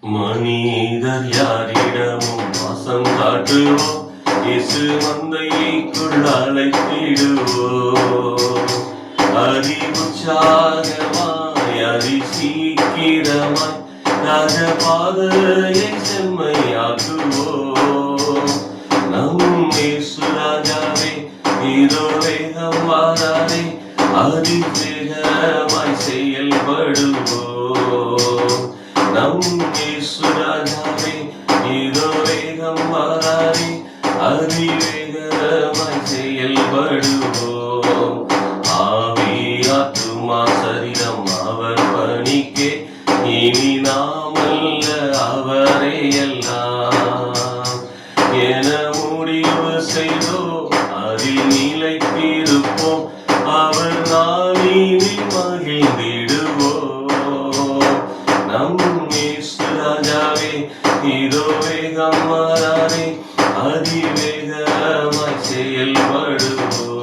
மனிதர் யாரிடமும் வாசம் காட்டுவோம், இயேசு மந்தைக்குள் அழைத்திடுவோம். உற்சாகமாய் சீக்கிரமாய் ராஜ பாதையை செம்மையாக்குவோம். நம் இயேசு ராஜாவே இதோ வேகம் வாராரே, அதிவேகமாய் செயல்படுவோம். நம் இயேசு ராஜாவே இதோ வேகம் வாராரே, அதிவேகமாய் செயல்படுவோம். ஆவி ஆத்துமா சரீரம் அவர் பணிக்கே, இனி நாமல்ல அவரே எல்லாம் என முடிவு செய்தோம், அதில் நிலைத்திருப்போம். அவர் நாளினில் மகிழ்ந்திடுவோம். நம் இயேசு ராஜாவே இதோ வேகம் வராரே, அதிவேகமாய் செயல்படுவோம்.